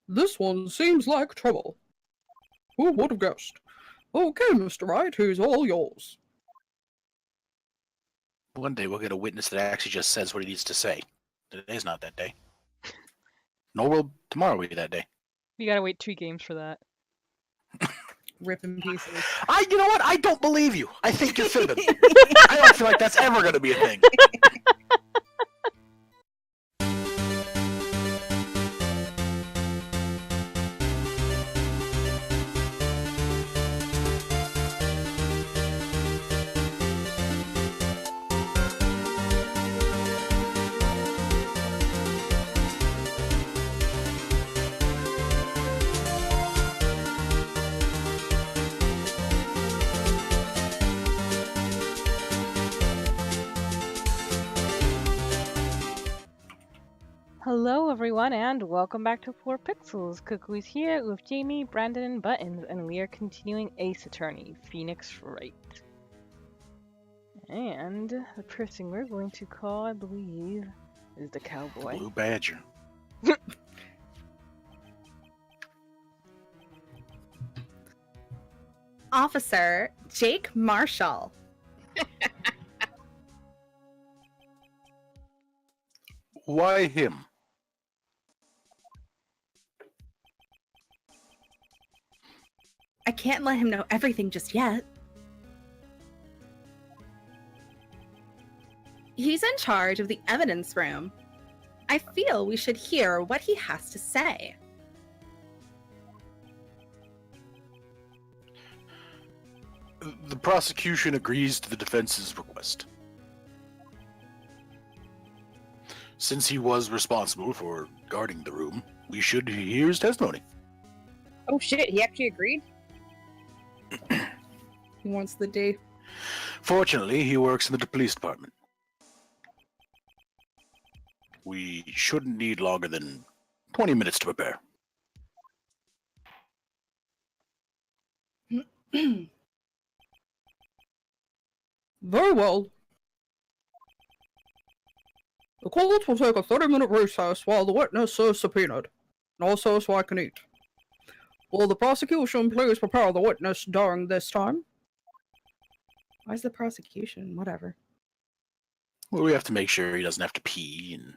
This one seems like trouble. Who would have guessed? Okay, Mr. Wright, he's all yours. One day we'll get a witness that actually just says what he needs to say. Today's not that day. Nor will tomorrow be that day. You gotta wait 2 games for that. Rip in pieces. You know what? I don't believe you. I think you're fibbing. I don't feel like that's ever going to be a thing. Hello everyone and welcome back to 4pixels. Cuckoo's here with Jamie, Brandon, and Buttons, and we are continuing Ace Attorney, Phoenix Wright. And the person we're going to call, I believe, is the cowboy. Blue Badger. Officer Jake Marshall. Why him? I can't let him know everything just yet. He's in charge of the evidence room. I feel we should hear what he has to say. The prosecution agrees to the defense's request. Since he was responsible for guarding the room, we should hear his testimony. Oh shit, he actually agreed? He wants the day. Fortunately, he works in the police department. We shouldn't need longer than 20 minutes to prepare. Very well. The court will take a 30-minute recess while the witness is subpoenaed, and also so I can eat. Will the prosecution please prepare the witness during this time? Why's the prosecution? Whatever. Well, we have to make sure he doesn't have to pee and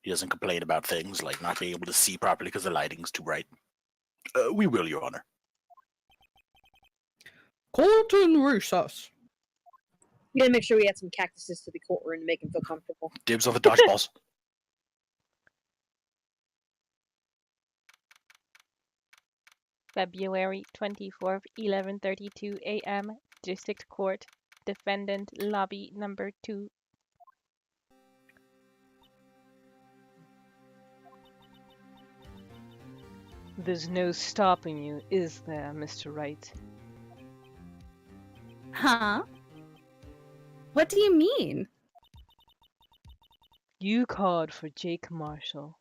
he doesn't complain about things like not being able to see properly because the lighting's too bright. We will, Your Honor. Court in recess. We gotta make sure we add some cactuses to the courtroom to make him feel comfortable. Dibs on the dodgeballs. February 24th, 11:32 a.m. District Court, Defendant Lobby Number 2. There's no stopping you, is there, Mr. Wright? Huh? What do you mean? You called for Jake Marshall.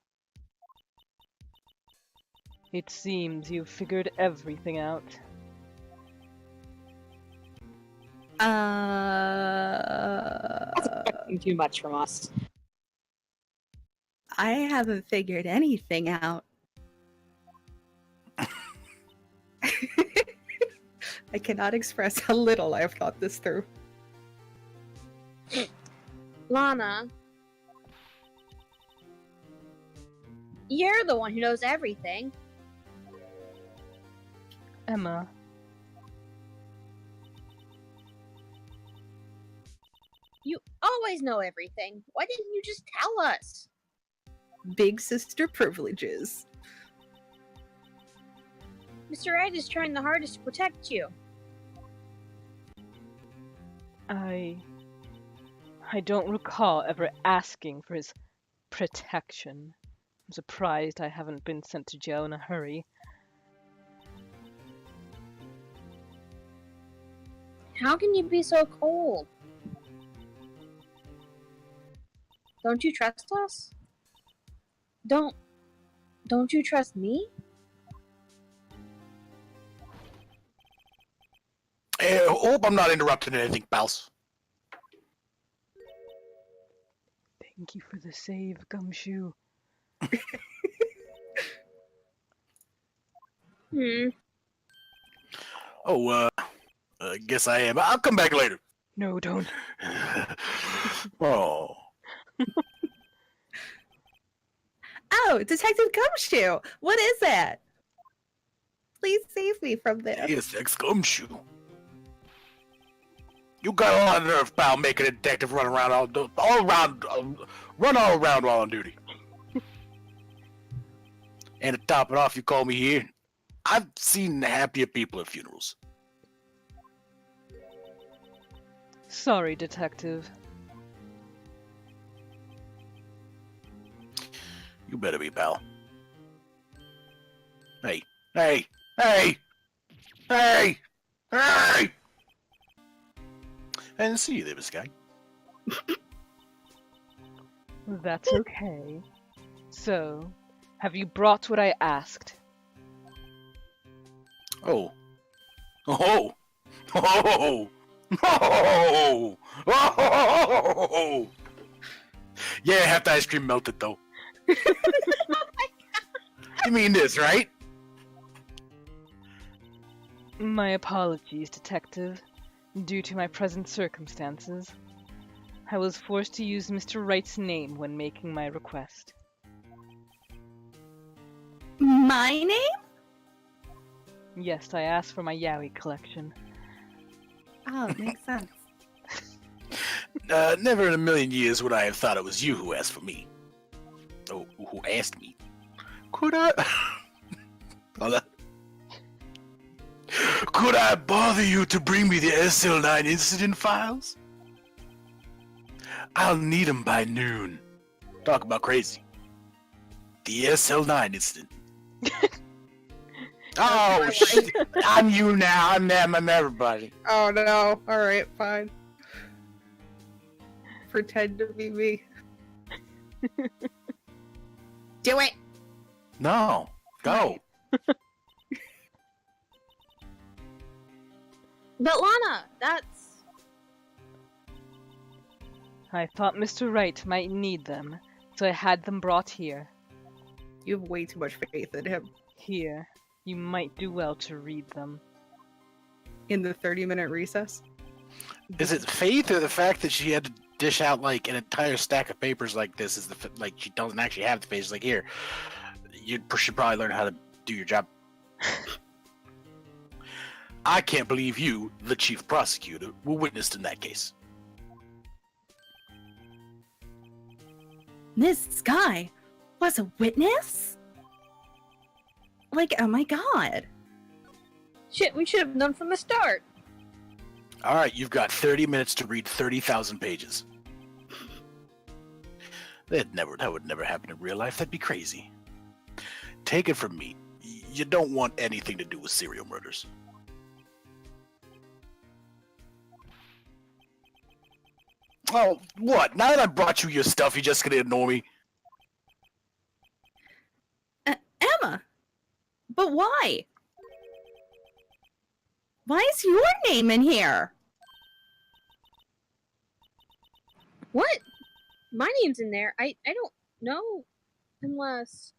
It seems you've figured everything out. That's expecting too much from us. I haven't figured anything out. I cannot express how little I have thought this through. Lana, you're the one who knows everything. Emma, You always know everything. Why didn't you just tell us? Big sister privileges. Mr. Wright is trying the hardest to protect you. I don't recall ever asking for his protection. I'm surprised I haven't been sent to jail in a hurry. How can you be so cold? Don't you trust us? Don't you trust me? Hope I'm not interrupting anything, pals. Thank you for the save, Gumshoe. Hmm. Oh, guess I am. I'll come back later. No, don't. Oh. Oh, Detective Gumshoe! What is that? Please save me from this. Yes, Gumshoe. You got a lot of nerve, pal, making a detective run around run all around while on duty. And to top it off, you call me here. I've seen happier people at funerals. Sorry, Detective. You better be, pal. Hey, hey, hey, hey, hey! I didn't see you there, this guy. That's okay. So, have you brought what I asked? Oh. Oh. Oh. Oh. Oh. Yeah, half the ice cream melted though. You mean this, right? My apologies, Detective. Due to my present circumstances, I was forced to use Mr. Wright's name when making my request. My name? Yes, I asked for my Yowie collection. Oh, makes sense. Never in a million years would I have thought it was you who asked for me. Oh, who asked me? Could I? Hold on. Could I bother you to bring me the SL9 incident files? I'll need them by noon. Talk about crazy. The SL9 incident. Oh, shit. I'm you now. I'm them. I'm everybody. Oh no. Alright, fine. Pretend to be me. Do it! No. Go. But Lana, that's... I thought Mr. Wright might need them, so I had them brought here. You have way too much faith in him. Here, you might do well to read them. In the 30-minute recess? Is it faith or the fact that she had to dish out like an entire stack of papers like this? Is the like she doesn't actually have the pages? Like here, you should probably learn how to do your job. I can't believe you, the chief prosecutor, were witnessed in that case. Miss Sky was a witness? Like, oh my god. Shit, we should have known from the start. All right, you've got 30 minutes to read 30,000 pages. That would never happen in real life. That'd be crazy. Take it from me. You don't want anything to do with serial murders. Oh, what? Now that I brought you your stuff, you just gonna ignore me? Emma! But why? Why is your name in here? What? My name's in there. I don't know. Unless...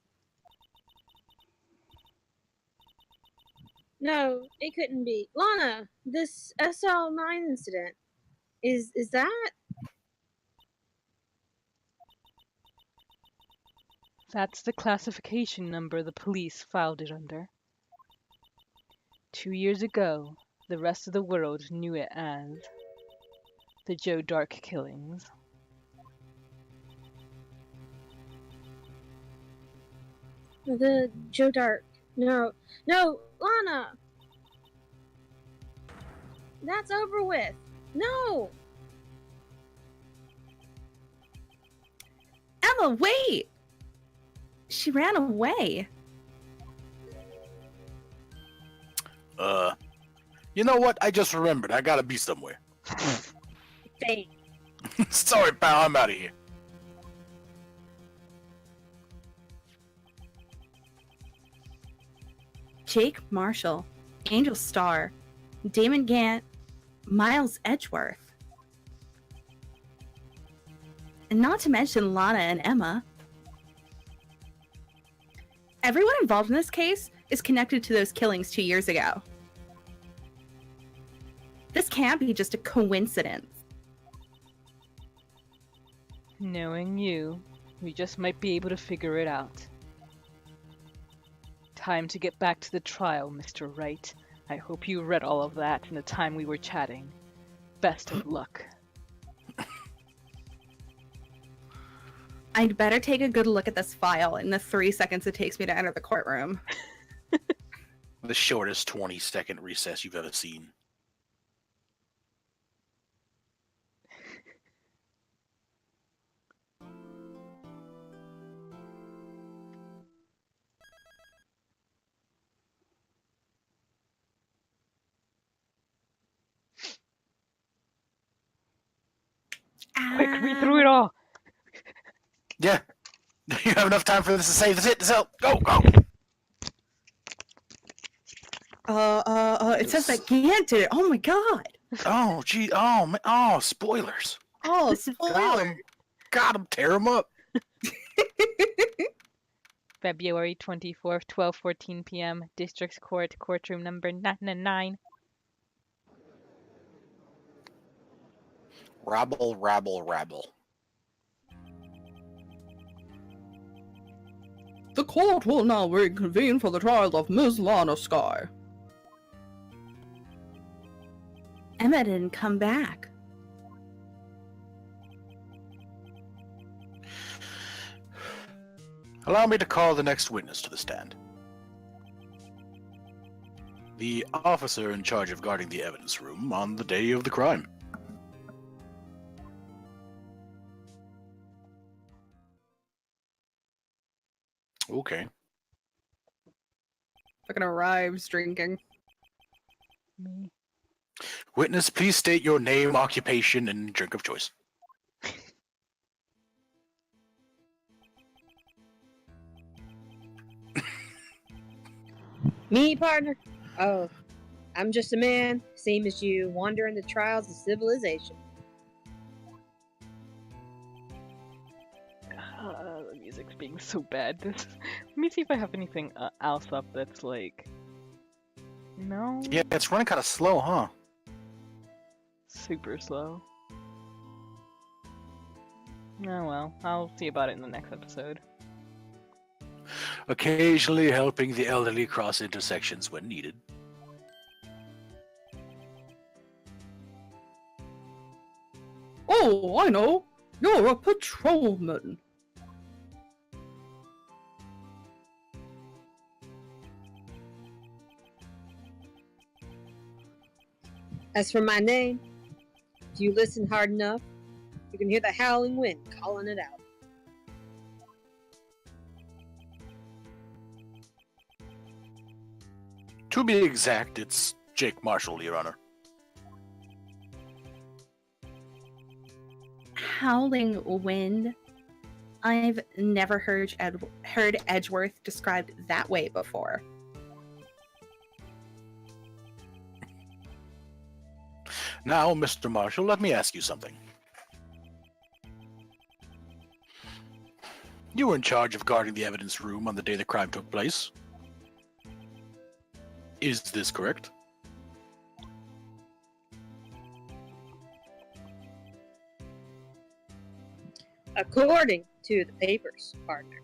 No, it couldn't be. Lana, this SL9 incident. Is that... That's the classification number the police filed it under. 2 years ago, the rest of the world knew it as the Joe Dark killings. The Joe Dark. No, Lana! That's over with. No! Emma, wait! She ran away. You know what? I just remembered. I gotta be somewhere. Dang. Sorry, pal. I'm out of here. Jake Marshall, Angel Starr, Damon Gant, Miles Edgeworth. And not to mention Lana and Emma. Everyone involved in this case is connected to those killings 2 years ago. This can't be just a coincidence. Knowing you, we just might be able to figure it out. Time to get back to the trial, Mr. Wright. I hope you read all of that in the time we were chatting. Best of luck. I'd better take a good look at this file in the 3 seconds it takes me to enter the courtroom. The shortest 20-second recess you've ever seen. Quick, read through it all! Yeah. You have enough time for this to save this it. So go, go. It says that Gant did it. Oh my god. Oh, gee. Oh, man. Oh, spoilers. Oh, Got spoiler. him. Got him. Tear him up. February 24th, 12:14 p.m. District Court, courtroom number 999. Rabble, rabble, rabble. The court will now reconvene for the trial of Ms. Lana Sky. Emma didn't come back. Allow me to call the next witness to the stand. The officer in charge of guarding the evidence room on the day of the crime. Okay. Fucking arrives drinking. Me. Witness, please state your name, occupation, and drink of choice. Me, partner? Oh, I'm just a man, same as you, wandering the trials of civilization. The music's being so bad. Let me see if I have anything else up that's like... No? Yeah, it's running kind of slow, huh? Super slow. Oh well, I'll see about it in the next episode. Occasionally helping the elderly cross intersections when needed. Oh, I know. You're a patrolman. As for my name, if you listen hard enough, you can hear the howling wind calling it out. To be exact, it's Jake Marshall, Your Honor. Howling wind. I've never heard Edgeworth described that way before. Now, Mr. Marshall, let me ask you something. You were in charge of guarding the evidence room on the day the crime took place. Is this correct? According to the papers, partner.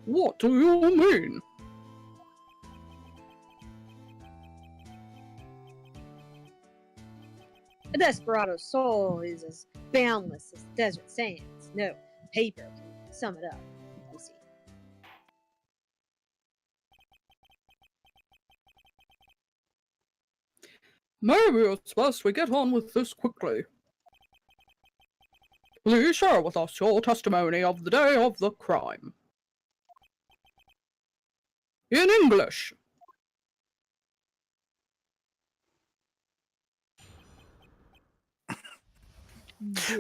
What do you mean? A desperado's soul is as boundless as desert sands. No paper can sum it up, you see. Maybe it's best we get on with this quickly. Please share with us your testimony of the day of the crime. In English.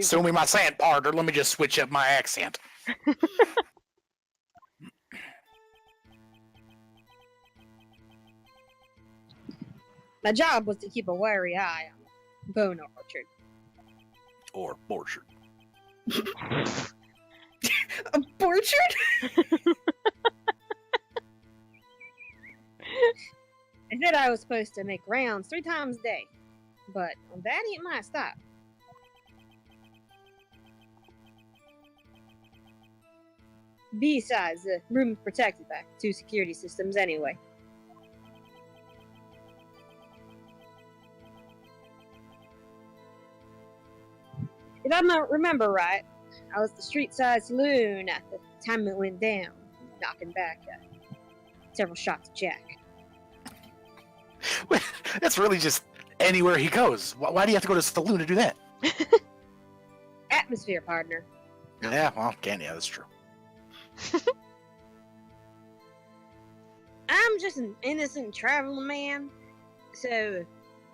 So me my sand partner, let me just switch up my accent. My job was to keep a wary eye on the bone orchard. Or orchard. A orchard? said I was supposed to make rounds 3 times a day, but that ain't my style. Besides, the room is protected by 2 security systems anyway. If I remember right, I was at the street side saloon at the time it went down, knocking back several shots of Jack. That's really just anywhere he goes. Why do you have to go to the saloon to do that? Atmosphere, partner. Yeah, well, yeah, that's true. I'm just an innocent traveling man, so if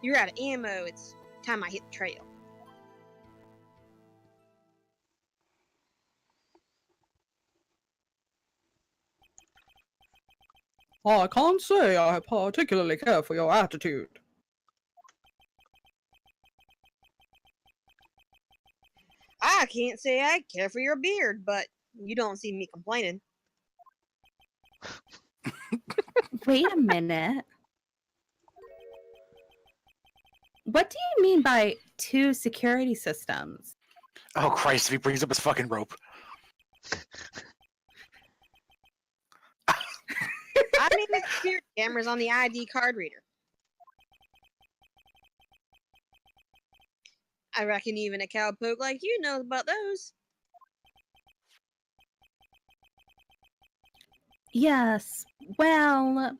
you're out of ammo, it's time I hit the trail. I can't say I particularly care for your attitude. I can't say I care for your beard, but you don't see me complaining. Wait a minute. What do you mean by 2 security systems? Oh Christ! If he brings up his fucking rope. I mean the security cameras on the ID card reader. I reckon even a cowpoke like you knows about those. Yes. Well,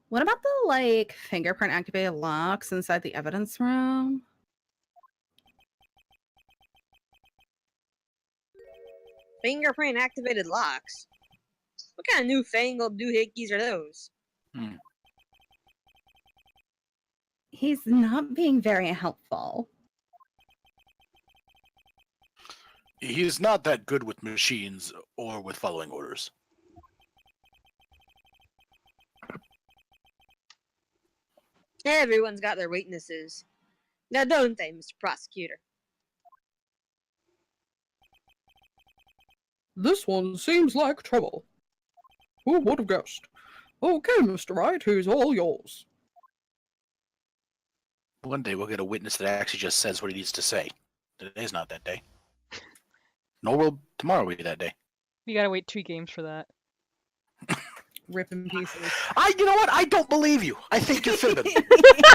what about the fingerprint activated locks inside the evidence room? Fingerprint activated locks? What kind of newfangled doohickeys are those? He's not being very helpful. He's not that good with machines or with following orders. Everyone's got their weaknesses. Now don't they, Mr. Prosecutor? This one seems like trouble. Who would have guessed? Okay, Mr. Wright, he's all yours. One day we'll get a witness that actually just says what he needs to say. Today's not that day. Nor will tomorrow be that day. We gotta wait 2 games for that. Rip in pieces. You know what? I don't believe you. I think you're fibbing.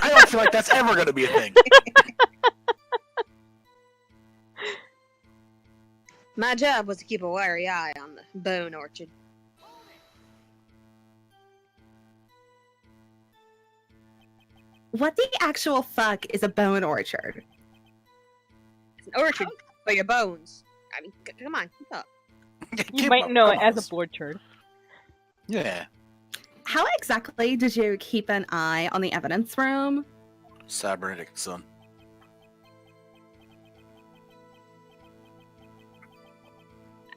I don't feel like that's ever going to be a thing. My job was to keep a wary eye on the bone orchard. What the actual fuck is a bone orchard? It's an orchard for your bones. I mean, come on, keep up. You might know it as a orchard. Yeah. How exactly did you keep an eye on the evidence room? Cybernetic, son.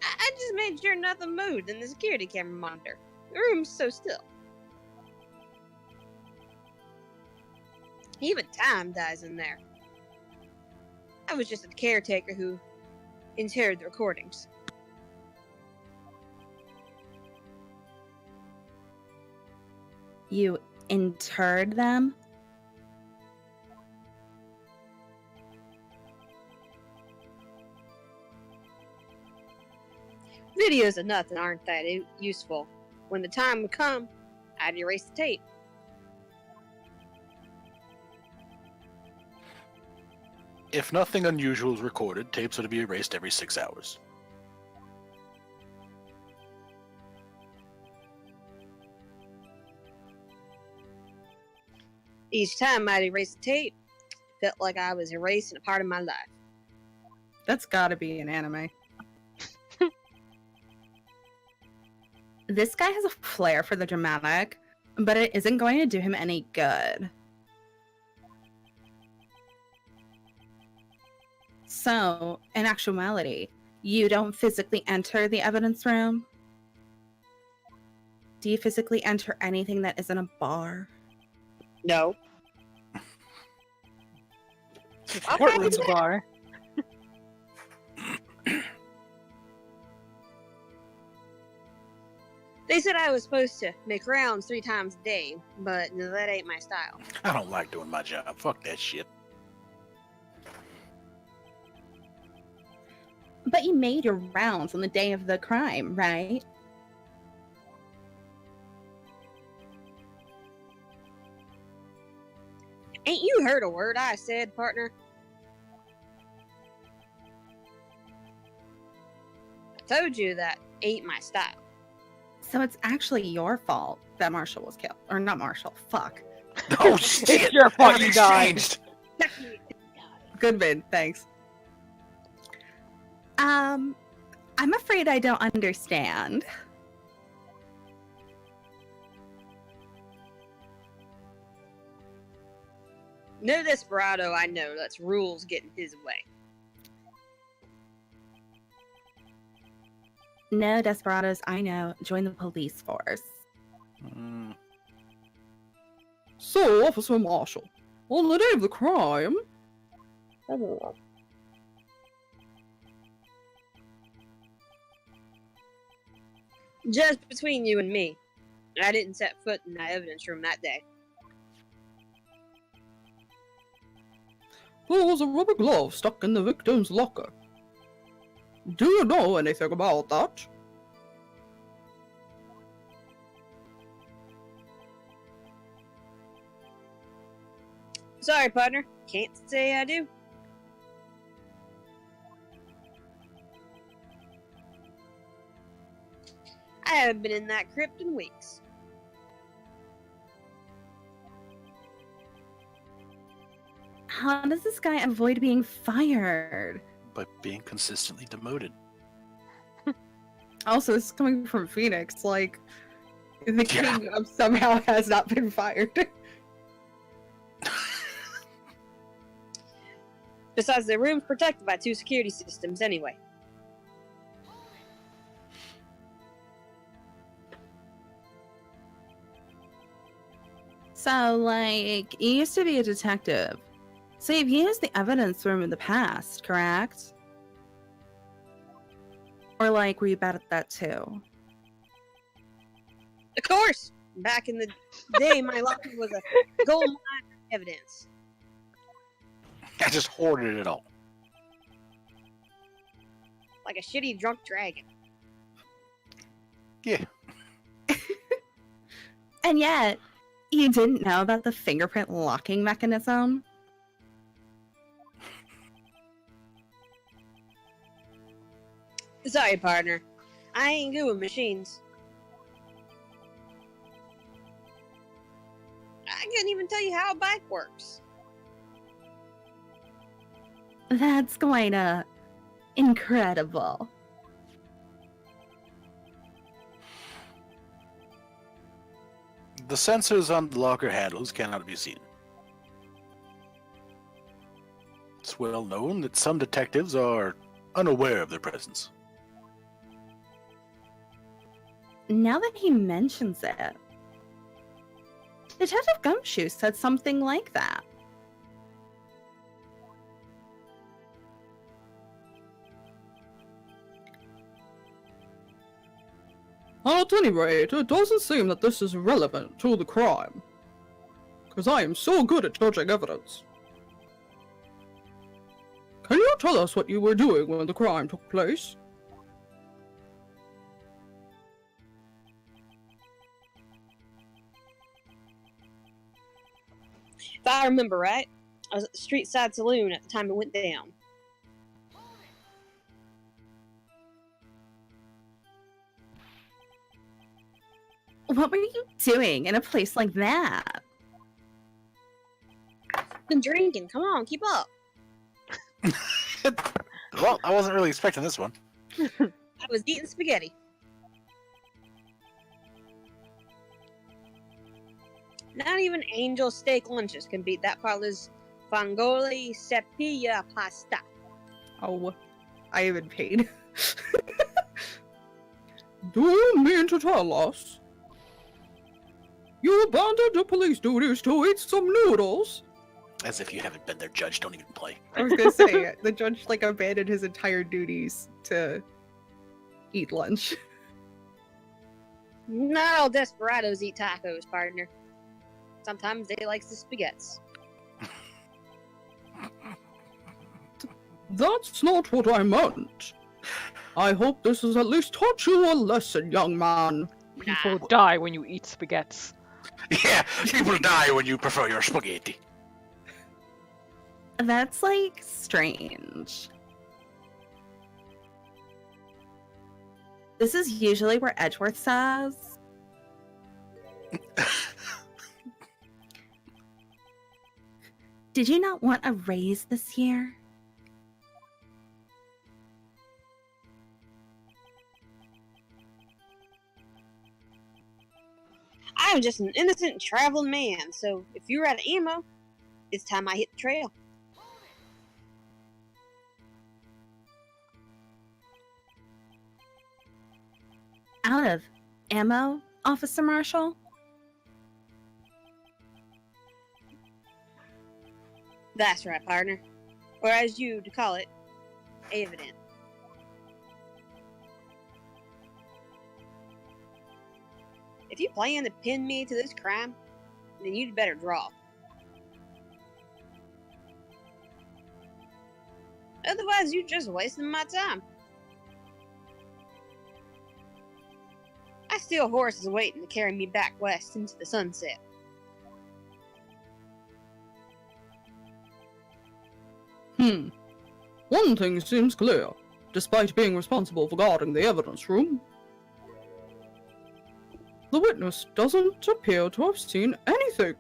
I just made sure nothing moved in the security camera monitor. The room's so still. Even time dies in there. I was just a caretaker who inherited the recordings. You interred them? Videos of nothing aren't that useful. When the time would come, I'd erase the tape. If nothing unusual is recorded, tapes are to be erased every 6 hours. Each time I'd erase the tape, it felt like I was erasing a part of my life. That's gotta be an anime. This guy has a flair for the dramatic, but it isn't going to do him any good. So, in actuality, you don't physically enter the evidence room? Do you physically enter anything that isn't a bar? No. Portland's a bar. They said I was supposed to make rounds 3 times a day, but that ain't my style. I don't like doing my job. Fuck that shit. But you made your rounds on the day of the crime, right? Ain't you heard a word I said, partner? I told you that ain't my style. So it's actually your fault that Marshall was killed. Or not Marshall, fuck. Oh shit! It's your fault That you died. exchanged. Goodman, thanks. I'm afraid I don't understand. No desperado I know lets rules get in his way. No desperados I know join the police force. Mm, So, Officer Marshall, on the day of the crime, Just between you and me, I didn't set foot in that evidence room that day. there was a rubber glove stuck in the victim's locker. Do you know anything about that? Sorry, partner. Can't say I do. I haven't been in that crypt in weeks. How does this guy avoid being fired? but being consistently demoted. Also, this is coming from Phoenix, like, the Yeah. king somehow has not been fired. Besides, the room's protected by 2 security systems anyway. So, like, you used to be a detective. So you've used the evidence room in the past, correct? Or, like, were you bad at that too? Of course! Back in the day, my locker was a gold mine of evidence. I just hoarded it all. Like a shitty drunk dragon. Yeah. And yet, you didn't know about the fingerprint locking mechanism? Sorry, partner. I ain't good with machines. I couldn't even tell you how a bike works. That's quite incredible. The sensors on the locker handles cannot be seen. It's well known that some detectives are unaware of their presence. Now that he mentions it, Detective Gumshoe said something like that. At any rate, it doesn't seem that this is relevant to the crime. Because I am so good at judging evidence. Can you tell us what you were doing when the crime took place? If I remember right, I was at the street side saloon at the time it went down. What were you doing in a place like that? Been drinking. Come on, keep up. Well, I wasn't really expecting this one. I was eating spaghetti. Not even angel steak lunches can beat that parlor's fangoli sepia pasta. Oh, I have been paid. Do you mean to tell us you abandoned your police duties to eat some noodles? As if you haven't been there, Judge. Don't even play. I was gonna say, the judge, like, abandoned his entire duties to eat lunch. Not all desperados eat tacos, partner. Sometimes they like the spaghettis. That's not what I meant. I hope this has at least taught you a lesson, young man. People die when you eat spaghettis. Yeah, people die when you prefer your spaghetti. That's like strange. This is usually where Edgeworth says. Did you not want a raise this year? I'm just an innocent traveling man, so if you're out of ammo, it's time I hit the trail. Out of ammo, Officer Marshall? That's right, partner. Or as you to call it, evident. If you plan to pin me to this crime, then you'd better draw. Otherwise, you're just wasting my time. I steal horses waiting to carry me back west into the sunset. One thing seems clear. Despite being responsible for guarding the evidence room, the witness doesn't appear to have seen anything.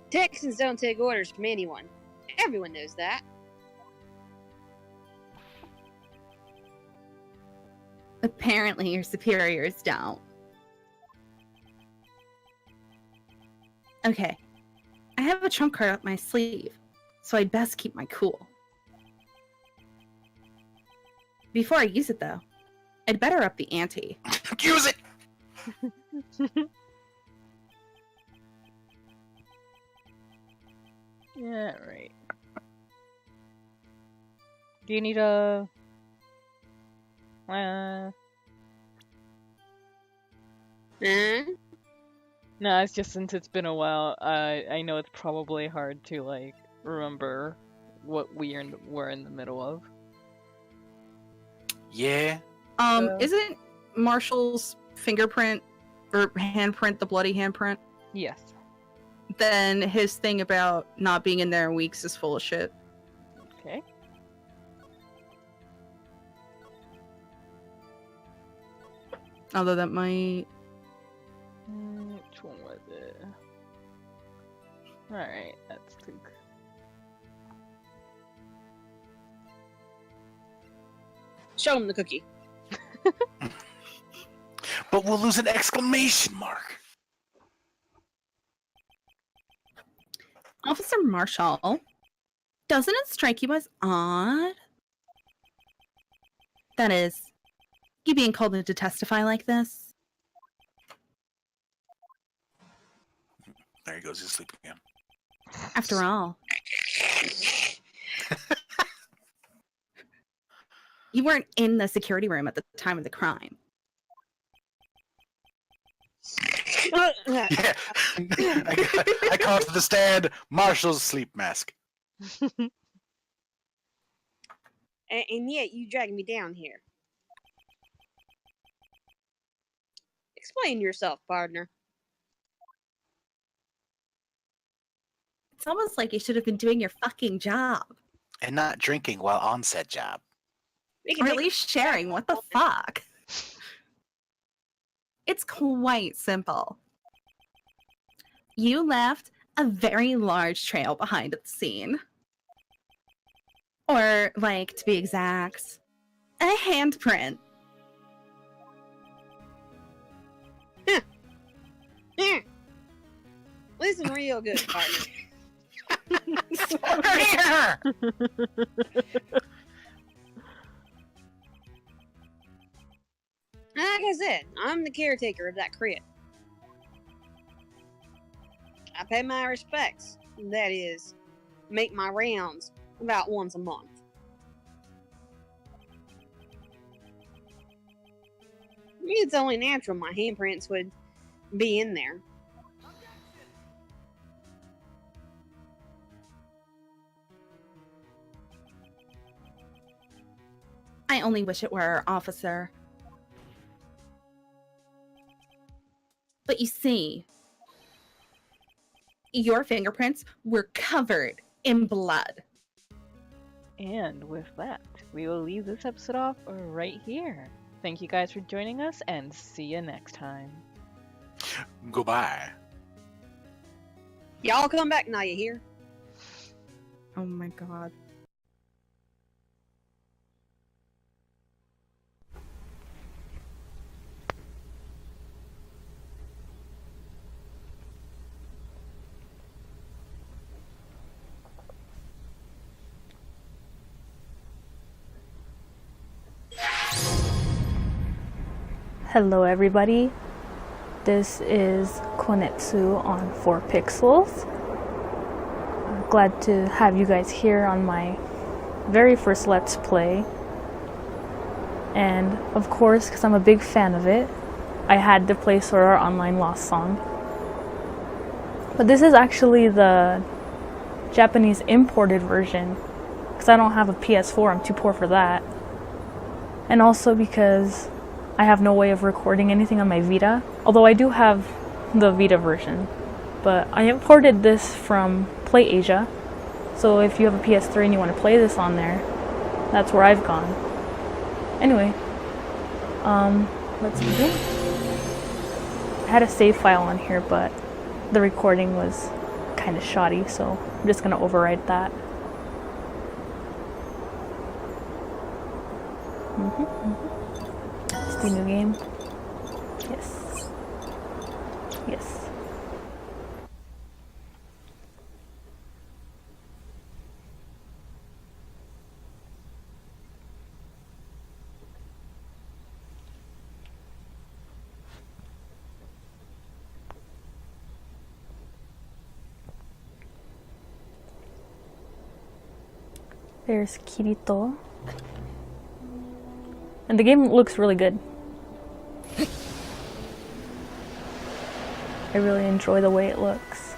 Texans don't take orders from anyone. Everyone knows that. Apparently your superiors don't. Okay. I have a trump card up my sleeve, so I'd best keep my cool. Before I use it, though, I'd better up the ante. Use it! Yeah, right. Do you need a... No, it's just since it's been a while, I know it's probably hard to, like, remember what we're in the middle of. Yeah. Isn't Marshall's fingerprint or handprint the bloody handprint? Yes. Then his thing about not being in there in weeks is full of shit. Okay. Although that might... Which one was it? Alright, that's too... Show him the cookie. But we'll lose an exclamation mark. Officer Marshall, doesn't it strike you as odd? That is, you being called in to testify like this? There he goes, he's sleeping again. After all, you weren't in the security room at the time of the crime. Yeah. I call to the stand Marshall's sleep mask. And yet you dragged me down here. Explain yourself, partner. It's almost like you should have been doing your fucking job. And not drinking while on said job. Or at least sharing. What the fuck? It's quite simple. You left a very large trail behind at the scene. Or, like, to be exact, a handprint. Listen real good, partner. Like I said, I'm the caretaker of that crypt. I pay my respects. That is, make my rounds about once a month. It's only natural my handprints would be in there. I only wish it were, officer. But you see, your fingerprints were covered in blood. And with that, we will leave this episode off right here. Thank you guys for joining us, and see you next time. Goodbye. Y'all come back now, you hear? Oh my god. Hello everybody, this is Konetsu on 4pixels. I'm glad to have you guys here on my very first Let's Play. And of course, because I'm a big fan of it, I had to play Sword Art Online Lost Song. But this is actually the Japanese imported version, because I don't have a PS4, I'm too poor for that. And also because I have no way of recording anything on my Vita, although I do have the Vita version. But I imported this from PlayAsia, so if you have a PS3 and you want to play this on there, that's where I've gone. Anyway, let's begin. I had a save file on here, but the recording was kind of shoddy, so I'm just going to overwrite that. It's the new game. Yes. Yes. There's Kirito. And the game looks really good. I really enjoy the way it looks.